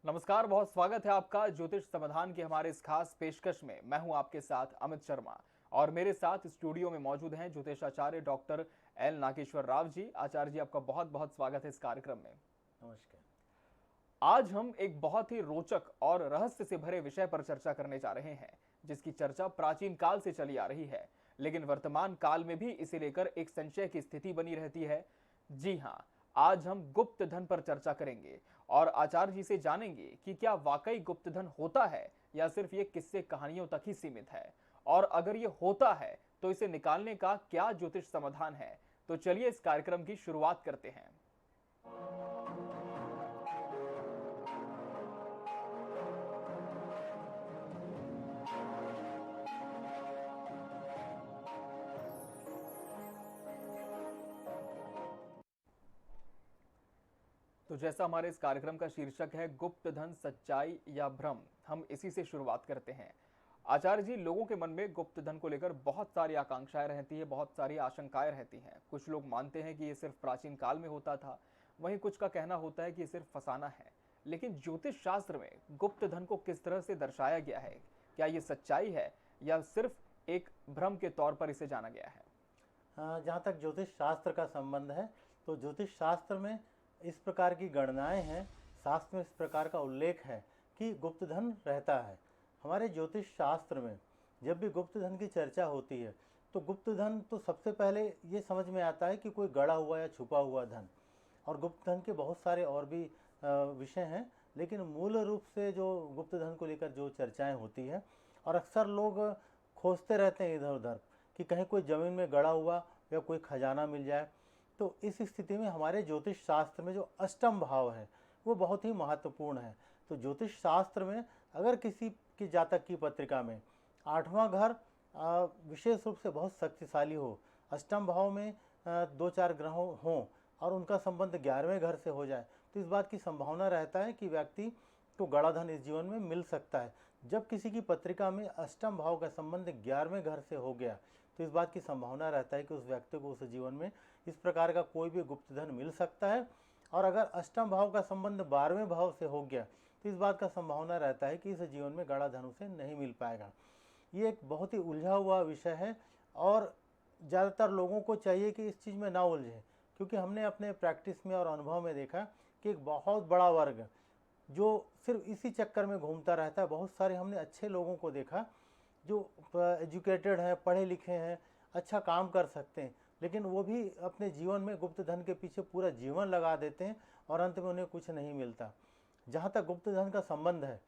नमस्कार, बहुत स्वागत है आपका ज्योतिष समाधान की हमारे इस खास पेशकश में। मैं हूं आपके साथ अमित शर्मा और मेरे साथ स्टूडियो में मौजूद हैं ज्योतिषाचार्य डॉक्टर एल नागेश्वर राव जी। आचार्य जी, आपका बहुत बहुत स्वागत है इस कार्यक्रम में। नमस्कार। आज हम एक बहुत ही रोचक और रहस्य से भरे विषय पर चर्चा करने जा रहे हैं, जिसकी चर्चा प्राचीन काल से चली आ रही है, लेकिन वर्तमान काल में भी इसे लेकर एक संशय की स्थिति बनी रहती है। जी हाँ, आज हम गुप्त धन पर चर्चा करेंगे और आचार्य जी से जानेंगे कि क्या वाकई गुप्त धन होता है या सिर्फ ये किस्से कहानियों तक ही सीमित है, और अगर ये होता है तो इसे निकालने का क्या ज्योतिष समाधान है। तो चलिए इस कार्यक्रम की शुरुआत करते हैं। तो जैसा हमारे इस कार्यक्रम का शीर्षक है गुप्त धन, सच्चाई या भ्रम, हम इसी से शुरुआत करते हैं। आचार्य जी, लोगों के मन में गुप्त धन को लेकर बहुत सारी आकांक्षाएं रहती है, बहुत सारी आशंकाएं रहती हैं। कुछ लोग मानते हैं कि ये सिर्फ प्राचीन काल में होता था, वहीं कुछ का कहना होता है कि ये सिर्फ फसाना है। लेकिन ज्योतिष शास्त्र में गुप्त धन को किस तरह से दर्शाया गया है? क्या ये सच्चाई है या सिर्फ एक भ्रम के तौर पर इसे जाना गया है? जहाँ तक ज्योतिष शास्त्र का संबंध है तो ज्योतिष शास्त्र में इस प्रकार की गणनाएं हैं, शास्त्र में इस प्रकार का उल्लेख है कि गुप्त धन रहता है। हमारे ज्योतिष शास्त्र में जब भी गुप्त धन की चर्चा होती है तो गुप्त धन तो सबसे पहले ये समझ में आता है कि कोई गड़ा हुआ या छुपा हुआ धन। और गुप्त धन के बहुत सारे और भी विषय हैं, लेकिन मूल रूप से जो गुप्त धन को लेकर जो चर्चाएं होती है और अक्सर लोग खोजते रहते हैं इधर उधर कि कहीं कोई ज़मीन में गड़ा हुआ या कोई खजाना मिल जाए। तो इस स्थिति में हमारे ज्योतिष शास्त्र में जो अष्टम भाव है वो बहुत ही महत्वपूर्ण है। तो ज्योतिष शास्त्र में अगर किसी की जातक की पत्रिका में आठवां घर विशेष रूप से बहुत शक्तिशाली हो, अष्टम भाव में दो चार ग्रहों हों और उनका संबंध 11वें घर से हो जाए, तो इस बात की संभावना रहता है कि व्यक्ति को गड़ा धन इस जीवन में मिल सकता है। जब किसी की पत्रिका में अष्टम भाव का संबंध 11वें घर से हो गया तो इस बात की संभावना रहता है कि उस व्यक्ति को उस जीवन में इस प्रकार का कोई भी गुप्त धन मिल सकता है। और अगर अष्टम भाव का संबंध 12वें भाव से हो गया तो इस बात का संभावना रहता है कि इस जीवन में गड़ा धन उसे नहीं मिल पाएगा। ये एक बहुत ही उलझा हुआ विषय है और ज़्यादातर लोगों को चाहिए कि इस चीज़ में ना उलझें, क्योंकि हमने अपने प्रैक्टिस में और अनुभव में देखा कि एक बहुत बड़ा वर्ग जो सिर्फ इसी चक्कर में घूमता रहता है। बहुत सारे हमने अच्छे लोगों को देखा जो एजुकेटेड हैं, पढ़े लिखे हैं, अच्छा काम कर सकते हैं, लेकिन वो भी अपने जीवन में गुप्त धन के पीछे पूरा जीवन लगा देते हैं और अंत में उन्हें कुछ नहीं मिलता। जहाँ तक गुप्त धन का संबंध है,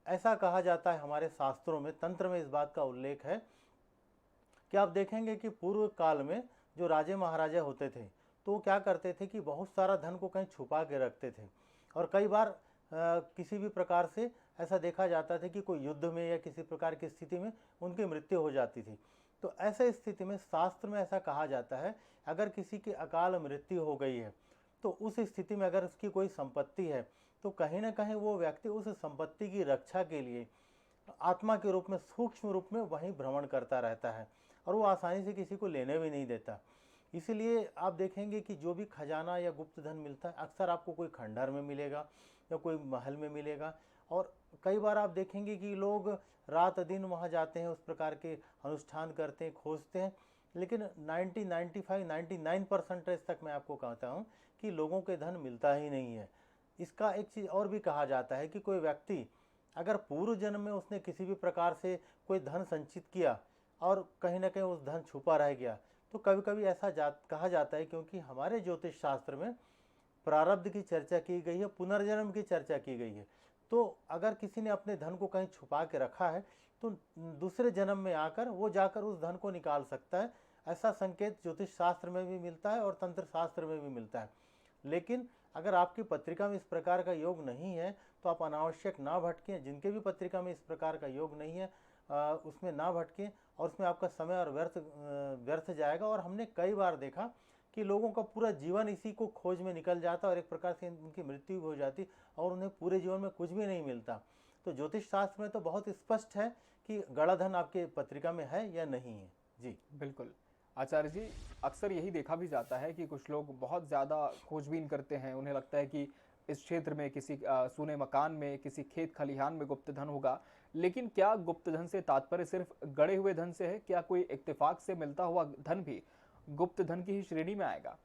ऐसा कहा जाता है हमारे शास्त्रों में, तंत्र में इस बात का उल्लेख है कि आप देखेंगे कि पूर्व काल में जो राजे महाराजा होते थे तो वो क्या करते थे कि बहुत सारा धन को कहीं छुपा के रखते थे। और कई बार किसी भी प्रकार से ऐसा देखा जाता था कि कोई युद्ध में या किसी प्रकार की स्थिति में उनकी मृत्यु हो जाती थी। तो ऐसे स्थिति में शास्त्र में ऐसा कहा जाता है, अगर किसी की अकाल मृत्यु हो गई है तो उस स्थिति में अगर उसकी कोई संपत्ति है तो कहीं ना कहीं वो व्यक्ति उस संपत्ति की रक्षा के लिए आत्मा के रूप में, सूक्ष्म रूप में वहीं भ्रमण करता रहता है और वो आसानी से किसी को लेने भी नहीं देता। इसीलिए आप देखेंगे कि जो भी खजाना या गुप्त धन मिलता है अक्सर आपको कोई खंडहर में मिलेगा या कोई महल में मिलेगा। और कई बार आप देखेंगे कि लोग रात दिन वहाँ जाते हैं, उस प्रकार के अनुष्ठान करते हैं, खोजते हैं, लेकिन 99% तक मैं आपको कहता हूँ कि लोगों के धन मिलता ही नहीं है। इसका एक चीज़ और भी कहा जाता है कि कोई व्यक्ति अगर पूर्व जन्म में उसने किसी भी प्रकार से कोई धन संचित किया और कहीं ना कहीं उस धन छुपा रह गया तो कभी कभी ऐसा कहा जाता है, क्योंकि हमारे ज्योतिष शास्त्र में प्रारब्ध की चर्चा की गई है, पुनर्जन्म की चर्चा की गई है। तो अगर किसी ने अपने धन को कहीं छुपा के रखा है तो दूसरे जन्म में आकर वो जाकर उस धन को निकाल सकता है। ऐसा संकेत ज्योतिष शास्त्र में भी मिलता है और तंत्र शास्त्र में भी मिलता है। लेकिन अगर आपकी पत्रिका में इस प्रकार का योग नहीं है तो आप अनावश्यक ना भटकें। जिनके भी पत्रिका में इस प्रकार का योग नहीं है उसमें ना भटकें और उसमें आपका समय और व्यर्थ जाएगा। और हमने कई बार देखा कि लोगों का पूरा जीवन इसी को खोज में निकल जाता और एक प्रकार से उनकी मृत्यु भी हो जाती और उन्हें पूरे जीवन में कुछ भी नहीं मिलता। तो ज्योतिष शास्त्र में तो बहुत स्पष्ट है कि गड़ा धन आपके पत्रिका में है या नहीं है। जी बिल्कुल आचार्य जी, अक्सर यही देखा भी जाता है कि कुछ लोग बहुत ज़्यादा खोजबीन करते हैं। उन्हें लगता है कि इस क्षेत्र में किसी सूने मकान में, किसी खेत खलिहान में गुप्त धन होगा। लेकिन क्या गुप्त धन से तात्पर्य सिर्फ गड़े हुए धन से है? क्या कोई इत्तेफाक से मिलता हुआ धन भी गुप्त धन की ही श्रेणी में आएगा?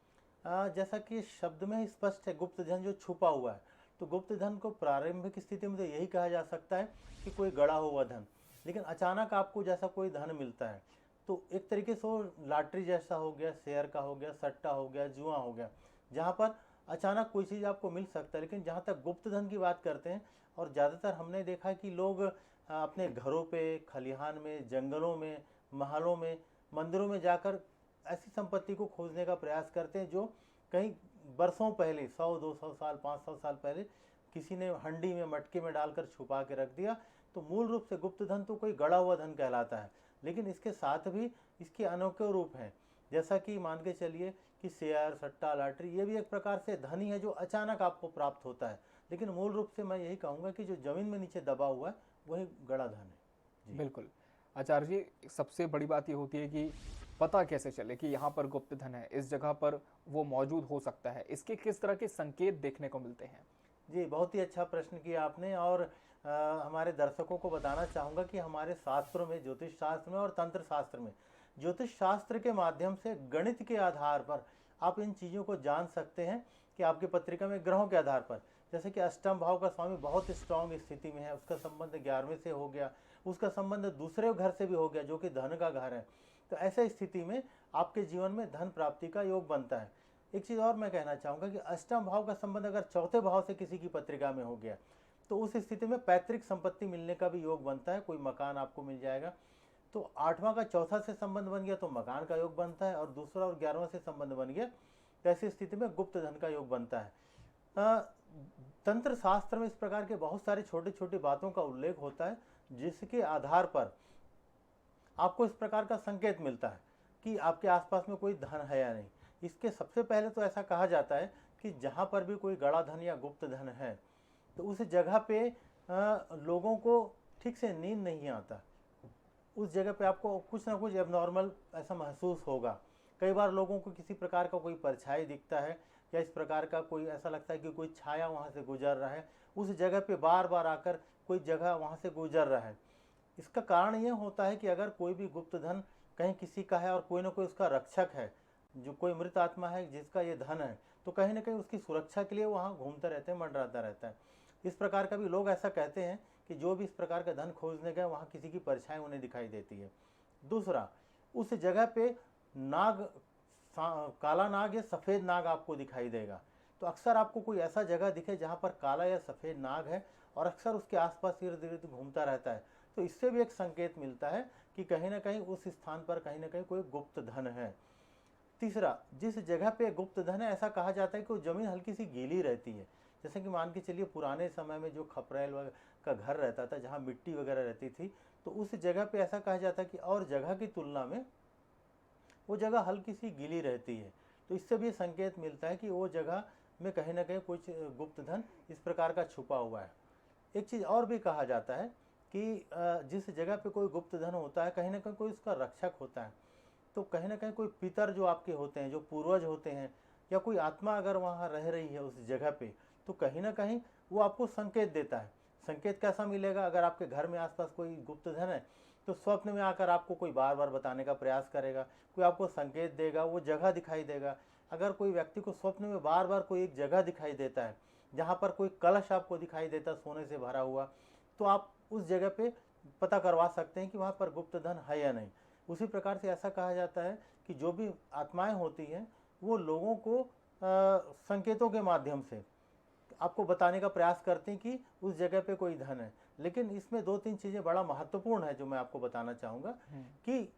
जैसा कि शब्द में ही स्पष्ट है, गुप्त धन जो छुपा हुआ है, तो गुप्त धन को प्रारंभिक स्थिति में तो यही कहा जा सकता है कि कोई गड़ा हुआ धन। लेकिन अचानक आपको जैसा कोई धन मिलता है, तो एक तरीके से वो लॉटरी जैसा हो गया, शेयर का हो गया, सट्टा हो गया, जुआ हो गया, जहाँ पर अचानक कोई चीज़ आपको मिल सकता है। लेकिन जहाँ तक गुप्त धन की बात करते हैं, और ज़्यादातर हमने देखा है कि लोग अपने घरों पे, खलिहान में, जंगलों में, महलों में, मंदिरों में जाकर ऐसी संपत्ति को खोजने का प्रयास करते हैं जो कहीं बरसों पहले, 100-200 साल, 500 साल पहले किसी ने हंडी में, मटके में डालकर छुपा के रख दिया। तो मूल रूप से गुप्त धन तो कोई गड़ा हुआ धन कहलाता है। लेकिन इसके साथ भी इसके अनोखे रूप हैं, जैसा कि मान के चलिए कि शेयर, सट्टा, लॉटरी, ये भी एक प्रकार से धन ही है जो अचानक आपको प्राप्त होता है। लेकिन मूल रूप से मैं यही कहूँगा कि जो जमीन में नीचे दबा हुआ है वही गड़ा धन है। बिल्कुल। आचार्य जी, सबसे बड़ी बात ये होती है कि पता कैसे चले कि यहाँ पर गुप्त धन है, इस जगह पर वो मौजूद हो सकता है? इसके किस तरह के संकेत देखने को मिलते हैं? जी, बहुत ही अच्छा प्रश्न किया आपने। और हमारे दर्शकों को बताना चाहूँगा कि हमारे शास्त्रों में, ज्योतिष शास्त्र में और तंत्र शास्त्र में, ज्योतिष शास्त्र के माध्यम से गणित के आधार पर आप इन चीज़ों को जान सकते हैं कि आपकी पत्रिका में ग्रहों के आधार पर, जैसे कि अष्टम भाव का स्वामी बहुत स्ट्रांग स्थिति में है, उसका संबंध 11वें से हो गया, उसका संबंध दूसरे घर से भी हो गया जो कि धन का घर है। तो ऐसे स्थिति में आपके जीवन में धन प्राप्ति का योग बनता है। एक चीज़ और मैं कहना चाहूँगा कि अष्टम भाव का संबंध अगर चौथे भाव से किसी की पत्रिका में हो गया, तो उस स्थिति में पैतृक संपत्ति मिलने का भी योग बनता है, कोई मकान आपको मिल जाएगा। तो 8वां का चौथा से संबंध बन गया तो मकान का योग बनता है, और दूसरा और 11वां से संबंध बन गया तो ऐसी स्थिति में गुप्त धन का योग बनता है। तंत्र शास्त्र में इस प्रकार के बहुत सारी छोटी छोटी बातों का उल्लेख होता है, जिसके आधार पर आपको इस प्रकार का संकेत मिलता है कि आपके आसपास में कोई धन है या नहीं। इसके सबसे पहले तो ऐसा कहा जाता है कि जहाँ पर भी कोई गड़ा धन या गुप्त धन है, तो उस जगह पे लोगों को ठीक से नींद नहीं आता। उस जगह पे आपको कुछ ना कुछ एबनॉर्मल ऐसा महसूस होगा। कई बार लोगों को किसी प्रकार का कोई परछाई दिखता है, या इस प्रकार का कोई ऐसा लगता है कि कोई छाया वहाँ से गुजर रहा है, उस जगह पे बार बार आकर कोई जगह वहाँ से गुजर रहा है। इसका कारण ये होता है कि अगर कोई भी गुप्त धन कहीं किसी का है और कोई ना कोई उसका रक्षक है, जो कोई मृत आत्मा है जिसका ये धन है, तो कहीं ना कहीं उसकी सुरक्षा के लिए वहाँ घूमता रहता है, मंडराता रहता है। इस प्रकार का भी लोग ऐसा कहते हैं कि जो भी इस प्रकार का धन खोजने गए वहाँ किसी की परछाई उन्हें दिखाई देती है। दूसरा, उस जगह पे नाग, काला नाग या सफ़ेद नाग आपको दिखाई देगा। तो अक्सर आपको कोई ऐसा जगह दिखे जहाँ पर काला या सफ़ेद नाग है और अक्सर उसके आसपास इर्द गिर्द घूमता रहता है, तो इससे भी एक संकेत मिलता है कि कहीं ना कहीं उस स्थान पर कहीं ना कहीं कोई गुप्त धन है। तीसरा, जिस जगह पे गुप्त धन है, ऐसा कहा जाता है कि वो ज़मीन हल्की सी गीली रहती है। जैसे कि मान के चलिए पुराने समय में जो खपरेल का घर रहता था, जहाँ मिट्टी वगैरह रहती थी, तो उस जगह पे ऐसा कहा जाता है कि और जगह की तुलना में वो जगह हल्की सी गीली रहती है। तो इससे भी संकेत मिलता है कि वो जगह में कहीं ना कहीं कुछ गुप्त धन इस प्रकार का छुपा हुआ है। एक चीज़ और भी कहा जाता है कि जिस जगह पे कोई गुप्त धन होता है, कहीं ना कहीं कोई उसका रक्षक होता है। तो कहीं ना कहीं कोई पितर जो आपके होते हैं, जो पूर्वज होते हैं, या कोई आत्मा अगर वहाँ रह रही है उस जगह पे, तो कहीं ना कहीं वो आपको संकेत देता है। संकेत कैसा मिलेगा? अगर आपके घर में आसपास कोई गुप्त धन है, तो स्वप्न में आकर आपको कोई बार बार बताने का प्रयास करेगा, कोई आपको संकेत देगा, वो जगह दिखाई देगा। अगर कोई व्यक्ति को स्वप्न में बार बार कोई एक जगह दिखाई देता है जहाँ पर कोई कलश आपको दिखाई देता है सोने से भरा हुआ, तो आप उस जगह पे पता करवा सकते हैं कि वहाँ पर गुप्त धन है या नहीं। उसी प्रकार से ऐसा कहा जाता है कि जो भी आत्माएं होती हैं वो लोगों को संकेतों के माध्यम से आपको बताने का प्रयास करते हैं कि उस जगह पे कोई धन है। लेकिन इसमें 2-3 चीज़ें बड़ा महत्वपूर्ण है जो मैं आपको बताना चाहूँगा कि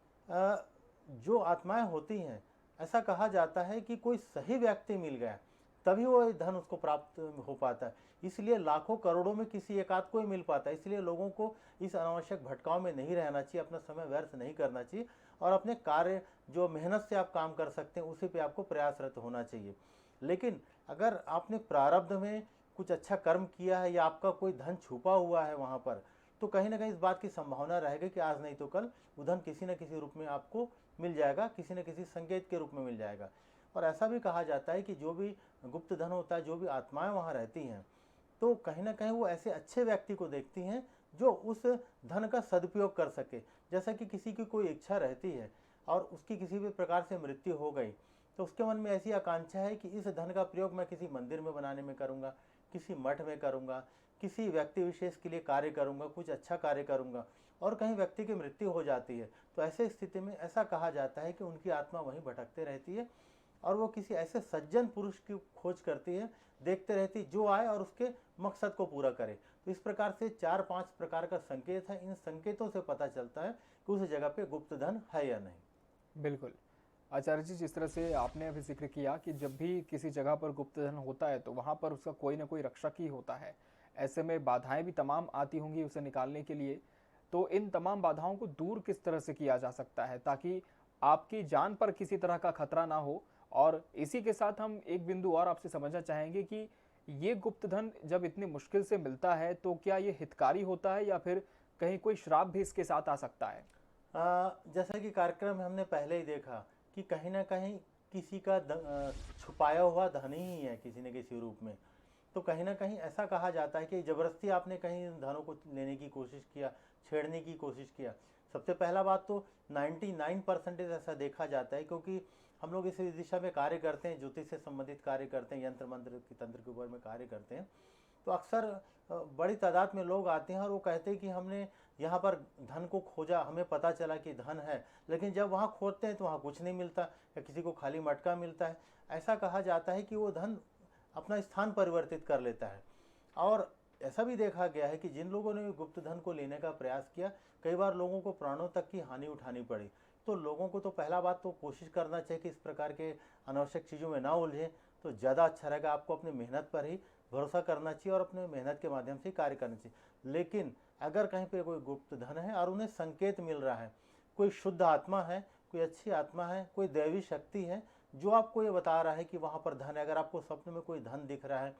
जो आत्माएं होती हैं, ऐसा कहा जाता है कि कोई सही व्यक्ति मिल गया तभी वो धन उसको प्राप्त हो पाता है। इसलिए लाखों करोड़ों में किसी एक आध को ही मिल पाता है। इसलिए लोगों को इस अनावश्यक भटकाव में नहीं रहना चाहिए, अपना समय व्यर्थ नहीं करना चाहिए, और अपने कार्य जो मेहनत से आप काम कर सकते हैं उसी पे आपको प्रयासरत होना चाहिए। लेकिन अगर आपने प्रारब्ध में कुछ अच्छा कर्म किया है या आपका कोई धन छुपा हुआ है वहाँ पर, तो कहीं ना कहीं इस बात की संभावना रहेगी कि आज नहीं तो कल वो धन किसी न किसी रूप में आपको मिल जाएगा, किसी न किसी संकेत के रूप में मिल जाएगा। और ऐसा भी कहा जाता है कि जो भी गुप्त धन होता है, जो भी आत्माएं वहाँ रहती हैं, तो कहीं ना कहीं वो ऐसे अच्छे व्यक्ति को देखती हैं जो उस धन का सदुपयोग कर सके। जैसा कि किसी की कोई इच्छा रहती है और उसकी किसी भी प्रकार से मृत्यु हो गई, तो उसके मन में ऐसी आकांक्षा है कि इस धन का प्रयोग मैं किसी मंदिर में बनाने में करूँगा, किसी मठ में करूँगा, किसी व्यक्ति विशेष के लिए कार्य करूँगा, कुछ अच्छा कार्य करूँगा, और कहीं व्यक्ति की मृत्यु हो जाती है तो ऐसे स्थिति में ऐसा कहा जाता है कि उनकी आत्मा वहीं भटकते रहती है और वो किसी ऐसे सज्जन पुरुष की खोज करती है, देखते रहती जो आए और उसके मकसद को पूरा करे। तो इस प्रकार से 4-5 प्रकार का संकेत है, इन संकेतों से पता चलता है कि उस जगह पे गुप्त धन है या नहीं। बिल्कुल। आचार्य जी, जिस तरह से आपने अभी जिक्र किया कि जब भी किसी जगह पर गुप्त धन होता है तो वहाँ पर उसका कोई ना कोई रक्षक ही होता है। ऐसे में बाधाएं भी तमाम आती होंगी उसे निकालने के लिए। तो इन तमाम बाधाओं को दूर किस तरह से किया जा सकता है ताकि आपकी जान पर किसी तरह का खतरा ना हो? और इसी के साथ हम एक बिंदु और आपसे समझना चाहेंगे कि ये गुप्त धन जब इतनी मुश्किल से मिलता है तो क्या ये हितकारी होता है या फिर कहीं कोई श्राप भी इसके साथ आ सकता है? जैसा कि कार्यक्रम में हमने पहले ही देखा कि कहीं ना कहीं किसी का छुपाया हुआ धन ही है किसी न किसी रूप में। तो कहीं ना कहीं ऐसा कहा जाता है कि ज़बरदस्ती आपने कहीं धनों को लेने की कोशिश किया, छेड़ने की कोशिश किया। सबसे पहला बात तो 99% ऐसा देखा जाता है, क्योंकि हम लोग इस दिशा में कार्य करते हैं, ज्योतिष से संबंधित कार्य करते हैं, यंत्र मंत्र की तंत्र के ऊपर में कार्य करते हैं। तो अक्सर बड़ी तादाद में लोग आते हैं और वो कहते हैं कि हमने यहाँ पर धन को खोजा, हमें पता चला कि धन है, लेकिन जब वहाँ खोदते हैं तो वहाँ कुछ नहीं मिलता या किसी को खाली मटका मिलता है। ऐसा कहा जाता है कि वो धन अपना स्थान परिवर्तित कर लेता है। और ऐसा भी देखा गया है कि जिन लोगों ने गुप्त धन को लेने का प्रयास किया, कई बार लोगों को प्राणों तक की हानि उठानी पड़ी। तो लोगों को तो पहला बात तो कोशिश करना चाहिए कि इस प्रकार के अनावश्यक चीज़ों में ना उलझें, तो ज़्यादा अच्छा रहेगा। आपको अपनी मेहनत पर ही भरोसा करना चाहिए और अपने मेहनत के माध्यम से कार्य करना चाहिए। लेकिन अगर कहीं पे कोई गुप्त धन है और उन्हें संकेत मिल रहा है, कोई शुद्ध आत्मा है, कोई अच्छी आत्मा है, कोई दैवी शक्ति है जो आपको ये बता रहा है कि वहाँ पर धन है, अगर आपको स्वप्न में कोई धन दिख रहा है,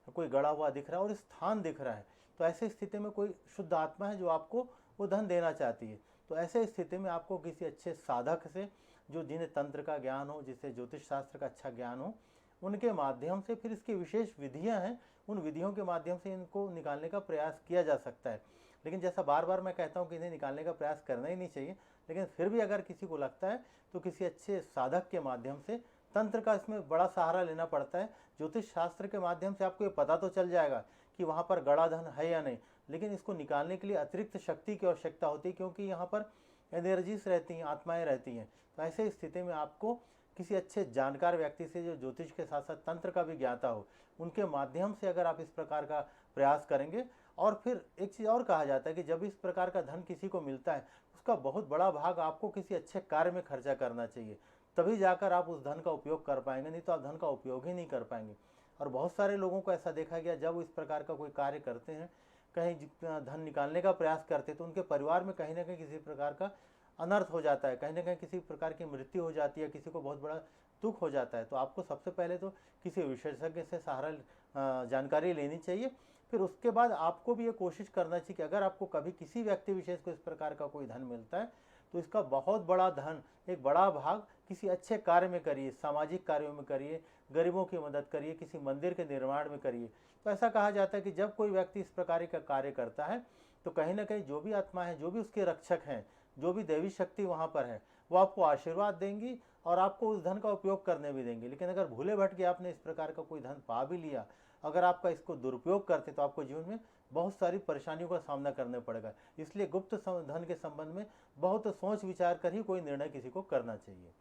कोई गड़ा हुआ दिख रहा है और स्थान दिख रहा है, तो ऐसी स्थिति में कोई शुद्ध आत्मा है जो आपको वो धन देना चाहती है। तो ऐसे स्थिति में आपको किसी अच्छे साधक से, जो जिन्हें तंत्र का ज्ञान हो, जिसे ज्योतिष शास्त्र का अच्छा ज्ञान हो, उनके माध्यम से, फिर इसकी विशेष विधियां हैं, उन विधियों के माध्यम से इनको निकालने का प्रयास किया जा सकता है। लेकिन जैसा बार बार मैं कहता हूँ कि इन्हें निकालने का प्रयास करना ही नहीं चाहिए, लेकिन फिर भी अगर किसी को लगता है तो किसी अच्छे साधक के माध्यम से, तंत्र का इसमें बड़ा सहारा लेना पड़ता है। ज्योतिष शास्त्र के माध्यम से आपको ये पता तो चल जाएगा कि वहाँ पर गड़ा धन है या नहीं, लेकिन इसको निकालने के लिए अतिरिक्त शक्ति की आवश्यकता होती है, क्योंकि यहाँ पर एनर्जीज रहती हैं, आत्माएं रहती हैं। तो ऐसे स्थिति में आपको किसी अच्छे जानकार व्यक्ति से, जो ज्योतिष के साथ साथ तंत्र का भी ज्ञाता हो, उनके माध्यम से अगर आप इस प्रकार का प्रयास करेंगे। और फिर एक चीज़ और कहा जाता है कि जब इस प्रकार का धन किसी को मिलता है, उसका बहुत बड़ा भाग आपको किसी अच्छे कार्य में खर्चा करना चाहिए, तभी जाकर आप उस धन का उपयोग कर पाएंगे, नहीं तो आप धन का उपयोग ही नहीं कर पाएंगे। और बहुत सारे लोगों को ऐसा देखा गया, जब इस प्रकार का कोई कार्य करते हैं, कहीं धन निकालने का प्रयास करते हैं, तो उनके परिवार में कहीं ना कहीं किसी प्रकार का अनर्थ हो जाता है, कहीं ना कहीं किसी प्रकार की मृत्यु हो जाती है, किसी को बहुत बड़ा दुख हो जाता है। तो आपको सबसे पहले तो किसी विशेषज्ञ से सहारा जानकारी लेनी चाहिए। फिर उसके बाद आपको भी ये कोशिश करना चाहिए कि अगर आपको कभी किसी व्यक्ति विशेष को इस प्रकार का कोई धन मिलता है, तो इसका बहुत बड़ा धन, एक बड़ा भाग किसी अच्छे कार्य में करिए, सामाजिक कार्यों में करिए, गरीबों की मदद करिए, किसी मंदिर के निर्माण में करिए। तो ऐसा कहा जाता है कि जब कोई व्यक्ति इस प्रकार का कार्य करता है, तो कहीं ना कहीं जो भी आत्मा है, जो भी उसके रक्षक हैं, जो भी दैवी शक्ति वहाँ पर है, वो आपको आशीर्वाद देंगी और आपको उस धन का उपयोग करने भी देंगे। लेकिन अगर भूले भटके आपने इस प्रकार का कोई धन पा भी लिया, अगर आपका इसको दुरुपयोग करते, तो आपको जीवन में बहुत सारी परेशानियों का सामना करना पड़ेगा। इसलिए गुप्त धन के संबंध में बहुत सोच विचार कर ही कोई निर्णय किसी को करना चाहिए।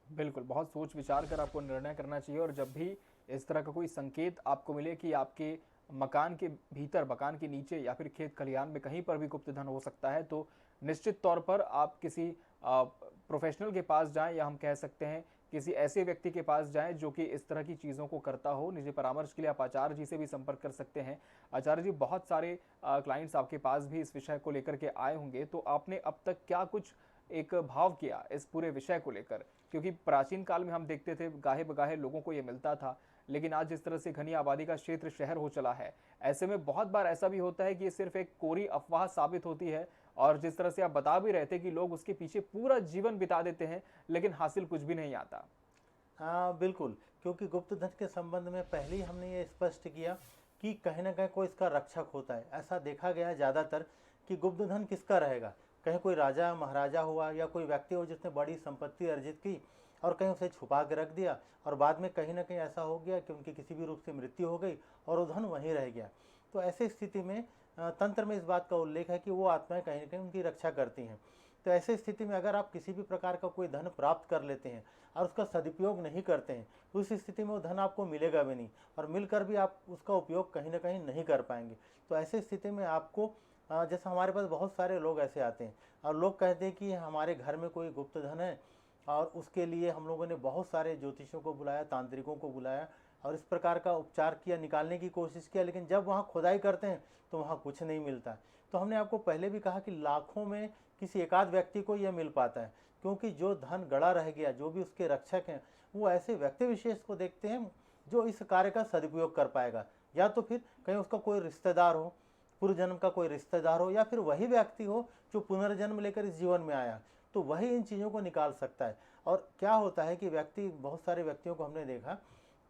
बिल्कुल, बहुत सोच विचार कर आपको निर्णय करना चाहिए। और जब भी इस तरह का कोई संकेत आपको मिले कि आपके मकान के भीतर, मकान के नीचे या फिर खेत खलिहान में कहीं पर भी गुप्त धन हो सकता है, तो निश्चित तौर पर आप किसी प्रोफेशनल के पास जाएं, या हम कह सकते हैं किसी ऐसे व्यक्ति के पास जाएं जो कि इस तरह की चीज़ों को करता हो। निजी परामर्श के लिए आप आचार्य जी से भी संपर्क कर सकते हैं। आचार्य जी, बहुत सारे क्लाइंट्स आपके पास भी इस विषय को लेकर के आए होंगे, तो आपने अब तक क्या कुछ एक भाव किया इस पूरे विषय को लेकर? क्योंकि प्राचीन काल में हम देखते थे गाहे बगाहे लोगों को ये मिलता था, लेकिन आज जिस तरह से घनी आबादी का क्षेत्र शहर हो चला है, ऐसे में बहुत बार ऐसा भी होता है कि ये सिर्फ एक कोरी अफवाह साबित होती है। और जिस तरह से आप बता भी रहे थे कि लोग उसके पीछे पूरा जीवन बिता देते हैं, लेकिन हासिल कुछ भी नहीं आता। हाँ बिल्कुल, क्योंकि गुप्त धन के संबंध में पहले ही हमने ये स्पष्ट किया कि कहीं ना कहीं कोई इसका रक्षक होता है। ऐसा देखा गया है ज़्यादातर कि गुप्त धन किसका रहेगा, कहीं कोई राजा महाराजा हुआ या कोई व्यक्ति हो जिसने बड़ी संपत्ति अर्जित की और कहीं उसे छुपा के रख दिया, और बाद में कहीं ना कहीं ऐसा हो गया कि उनकी किसी भी रूप से मृत्यु हो गई और वो धन वहीं रह गया। तो ऐसी स्थिति में तंत्र में इस बात का उल्लेख है कि वो आत्माएं कहीं ना कहीं उनकी रक्षा करती हैं। तो ऐसी स्थिति में अगर आप किसी भी प्रकार का कोई धन प्राप्त कर लेते हैं और उसका सदुपयोग नहीं करते हैं, तो उस स्थिति में वो धन आपको मिलेगा भी नहीं, और मिलकर भी आप उसका उपयोग कहीं ना कहीं नहीं कर पाएंगे। तो ऐसी स्थिति में आपको जैसे हमारे पास बहुत सारे लोग ऐसे आते हैं और लोग कहते हैं कि हमारे घर में कोई गुप्त धन है, और उसके लिए हम लोगों ने बहुत सारे ज्योतिषों को बुलाया, तांत्रिकों को बुलाया और इस प्रकार का उपचार किया, निकालने की कोशिश किया, लेकिन जब वहाँ खुदाई करते हैं तो वहाँ कुछ नहीं मिलता। तो हमने आपको पहले भी कहा कि लाखों में किसी एकाध व्यक्ति को यह मिल पाता है, क्योंकि जो धन गड़ा रह गया, जो भी उसके रक्षक हैं, वो ऐसे व्यक्ति विशेष को देखते हैं जो इस कार्य का सदुपयोग कर पाएगा, या तो फिर कहीं उसका कोई रिश्तेदार हो, पूर्व जन्म का कोई रिश्तेदार हो, या फिर वही व्यक्ति हो जो पुनर्जन्म लेकर इस जीवन में आया, तो वही इन चीज़ों को निकाल सकता है। और क्या होता है कि व्यक्ति, बहुत सारे व्यक्तियों को हमने देखा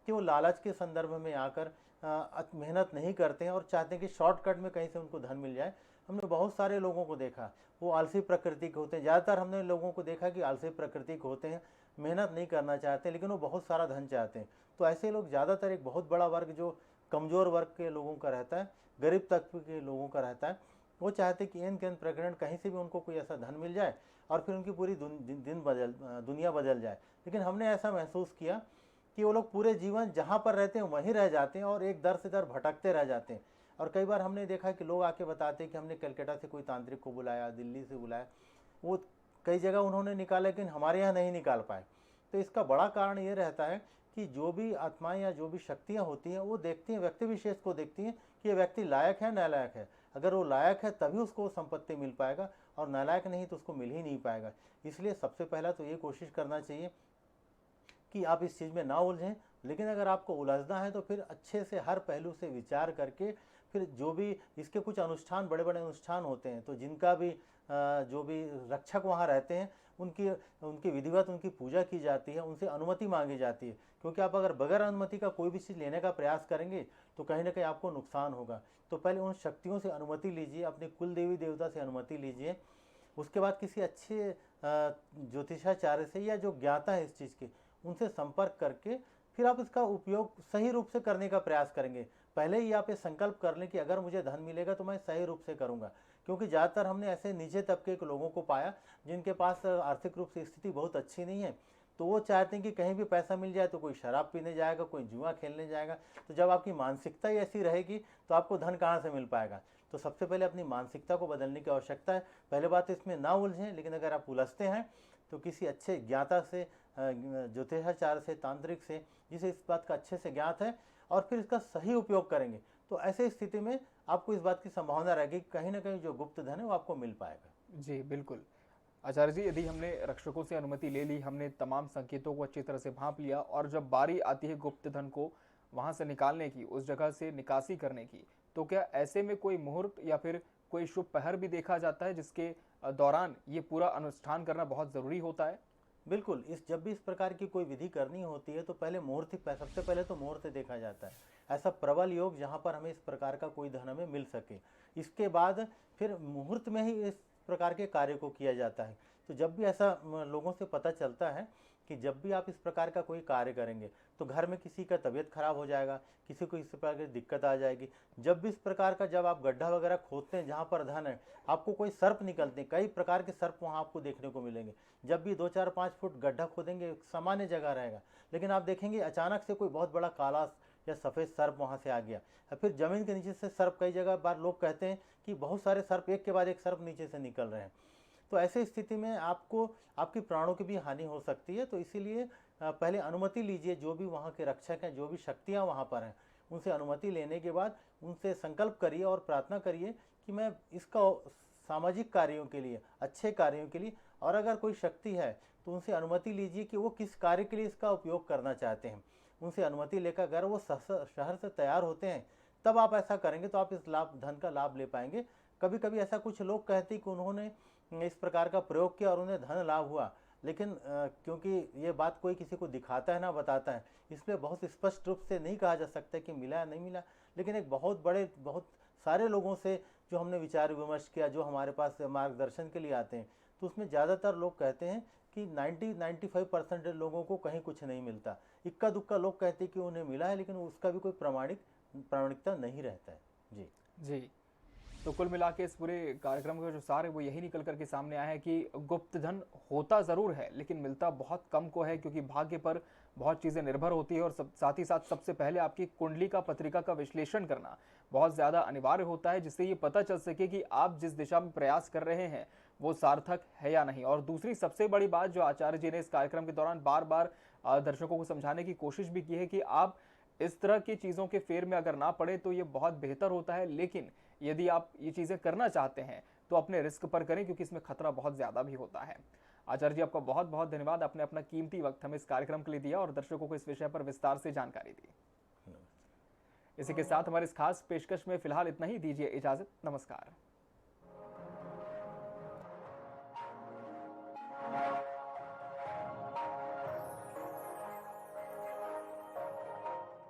कि वो लालच के संदर्भ में आकर मेहनत नहीं करते हैं और चाहते हैं कि शॉर्टकट में कहीं से उनको धन मिल जाए। हमने बहुत सारे लोगों को देखा, वो आलसी प्रकृति के होते हैं। ज़्यादातर हमने लोगों को देखा कि आलसी प्रकृति के होते हैं, मेहनत नहीं करना चाहते, लेकिन वो बहुत सारा धन चाहते हैं। तो ऐसे लोग ज़्यादातर, एक बहुत बड़ा वर्ग जो कमज़ोर वर्ग के लोगों का रहता है, गरीब तबके के लोगों का रहता है, वो चाहते कि एन के एन प्रकरण कहीं से भी उनको कोई ऐसा धन मिल जाए और फिर उनकी पूरी दुनिया बदल जाए। लेकिन हमने ऐसा महसूस किया कि वो लोग पूरे जीवन जहाँ पर रहते हैं वहीं रह जाते हैं और एक दर से दर भटकते रह जाते हैं। और कई बार हमने देखा कि लोग आके बताते हैं कि हमने कलकत्ता से कोई तांत्रिक को बुलाया, दिल्ली से बुलाया, वो कई जगह उन्होंने निकाला लेकिन हमारे यहाँ नहीं निकाल पाए। तो इसका बड़ा कारण ये रहता है कि जो भी आत्माएं या जो भी शक्तियाँ होती हैं वो देखती हैं, व्यक्ति विशेष को देखती हैं कि ये व्यक्ति लायक है नालायक है। अगर वो लायक है तभी उसको संपत्ति मिल पाएगा, और नालायक नहीं तो उसको मिल ही नहीं पाएगा। इसलिए सबसे पहला तो ये कोशिश करना चाहिए कि आप इस चीज़ में ना उलझें, लेकिन अगर आपको उलझना है तो फिर अच्छे से हर पहलू से विचार करके फिर जो भी इसके कुछ अनुष्ठान, बड़े बड़े अनुष्ठान होते हैं, तो जिनका भी जो भी रक्षक वहाँ रहते हैं उनकी उनकी विधिवत उनकी पूजा की जाती है, उनसे अनुमति मांगी जाती है। क्योंकि आप अगर बगैर अनुमति का कोई भी चीज़ लेने का प्रयास करेंगे तो कहीं ना कहीं आपको नुकसान होगा। तो पहले उन शक्तियों से अनुमति लीजिए, अपने कुल देवी देवता से अनुमति लीजिए, उसके बाद किसी अच्छे ज्योतिषाचार्य से या जो ज्ञाता है इस चीज़ के, उनसे संपर्क करके फिर आप इसका उपयोग सही रूप से करने का प्रयास करेंगे। पहले ही आप ये संकल्प कर लें कि अगर मुझे धन मिलेगा तो मैं सही रूप से करूँगा। क्योंकि ज़्यादातर हमने ऐसे नीचे तबके के लोगों को पाया जिनके पास आर्थिक रूप से स्थिति बहुत अच्छी नहीं है, तो वो चाहते हैं कि कहीं भी पैसा मिल जाए तो कोई शराब पीने जाएगा, कोई जुआ खेलने जाएगा। तो जब आपकी मानसिकता ही ऐसी रहेगी तो आपको धन कहाँ से मिल पाएगा। तो सबसे पहले अपनी मानसिकता को बदलने की आवश्यकता है। पहले बात तो इसमें ना उलझें, लेकिन अगर आप उलझते हैं तो किसी अच्छे ज्ञाता से, ज्योतिषाचार्य से, तांत्रिक से, जिसे इस बात का अच्छे से ज्ञात है, और फिर इसका सही उपयोग करेंगे तो ऐसे स्थिति में आपको इस बात की संभावना रहेगी कि कहीं ना कहीं जो गुप्त धन है वो आपको मिल पाएगा। जी बिल्कुल। आचार्य जी, यदि हमने रक्षकों से अनुमति ले ली, हमने तमाम संकेतों को अच्छी तरह से भांप लिया, और जब बारी आती है गुप्त धन को वहां से निकालने की, उस जगह से निकासी करने की, तो क्या ऐसे में कोई मुहूर्त या फिर कोई शुभ पहर भी देखा जाता है जिसके दौरान ये पूरा अनुष्ठान करना बहुत जरूरी होता है? बिल्कुल, जब भी इस प्रकार की कोई विधि करनी होती है तो पहले मुहूर्त ही, सबसे पहले तो मुहूर्त देखा जाता है। ऐसा प्रबल योग जहाँ पर हमें इस प्रकार का कोई धन हमें मिल सके। इसके बाद फिर मुहूर्त में ही इस प्रकार के कार्य को किया जाता है। तो जब भी ऐसा लोगों से पता चलता है कि जब भी आप इस प्रकार का कोई कार्य करेंगे तो घर में किसी का तबीयत खराब हो जाएगा, किसी को इस प्रकार की दिक्कत आ जाएगी। जब भी इस प्रकार का, जब आप गड्ढा वगैरह खोदते हैं जहाँ पर धन है, आपको कोई सर्प निकलते हैं, कई प्रकार के सर्प वहाँ आपको देखने को मिलेंगे। जब भी 2-4-5 फुट गड्ढा खोदेंगे सामान्य जगह रहेगा, लेकिन आप देखेंगे अचानक से कोई बहुत बड़ा काला या सफ़ेद सर्प वहाँ से आ गया, या फिर ज़मीन के नीचे से सर्प, कई जगह बार लोग कहते हैं कि बहुत सारे सर्प एक के बाद एक सर्प नीचे से निकल रहे हैं। तो ऐसी स्थिति में आपको आपकी प्राणों की भी हानि हो सकती है। तो इसीलिए पहले अनुमति लीजिए, जो भी वहाँ के रक्षक हैं, जो भी शक्तियाँ वहाँ पर हैं, उनसे अनुमति लेने के बाद उनसे संकल्प करिए और प्रार्थना करिए कि मैं इसका सामाजिक कार्यों के लिए, अच्छे कार्यों के लिए, और अगर कोई शक्ति है तो उनसे अनुमति लीजिए कि वो किस कार्य के लिए इसका उपयोग करना चाहते हैं। उनसे अनुमति लेकर अगर वो शहर से तैयार होते हैं तब आप ऐसा करेंगे तो आप इस धन का लाभ ले पाएंगे। कभी कभी ऐसा कुछ लोग कहते हैं कि उन्होंने इस प्रकार का प्रयोग किया और उन्हें धन लाभ हुआ, लेकिन क्योंकि ये बात कोई किसी को दिखाता है ना बताता है, इसलिए बहुत स्पष्ट रूप से नहीं कहा जा सकता कि मिला या नहीं मिला। लेकिन एक बहुत सारे लोगों से जो हमने विचार विमर्श किया, जो हमारे पास मार्गदर्शन के लिए आते हैं, तो उसमें ज़्यादातर लोग कहते हैं कि 90-95% लोगों को कहीं कुछ नहीं मिलता। इक्का दुक्का लोग कहते हैं कि उन्हें मिला है, लेकिन उसका भी कोई प्रामाणिकता नहीं रहता है। जी जी। तो कुल मिला के इस पूरे कार्यक्रम का जो सार है वो यही निकल कर के सामने आया है कि गुप्त धन होता ज़रूर है लेकिन मिलता बहुत कम को है, क्योंकि भाग्य पर बहुत चीज़ें निर्भर होती है और साथ ही साथ सबसे पहले आपकी कुंडली का पत्रिका का विश्लेषण करना बहुत ज़्यादा अनिवार्य होता है, जिससे ये पता चल सके कि आप जिस दिशा में प्रयास कर रहे हैं वो सार्थक है या नहीं। और दूसरी सबसे बड़ी बात जो आचार्य जी ने इस कार्यक्रम के दौरान बार बार दर्शकों को समझाने की कोशिश भी की है कि आप इस तरह की चीज़ों के फेर में अगर ना पड़े तो ये बहुत बेहतर होता है, लेकिन यदि आप ये चीज़ें करना चाहते हैं तो अपने रिस्क पर करें, क्योंकि इसमें खतरा बहुत ज़्यादा भी होता है। आचार्य जी, आपका बहुत बहुत धन्यवाद, आपने अपना कीमती वक्त हमें इस कार्यक्रम के लिए दिया और दर्शकों को इस विषय पर विस्तार से जानकारी दी। इसी के साथ हमारे इस खास पेशकश में फिलहाल इतना ही, दीजिए इजाजत, नमस्कार।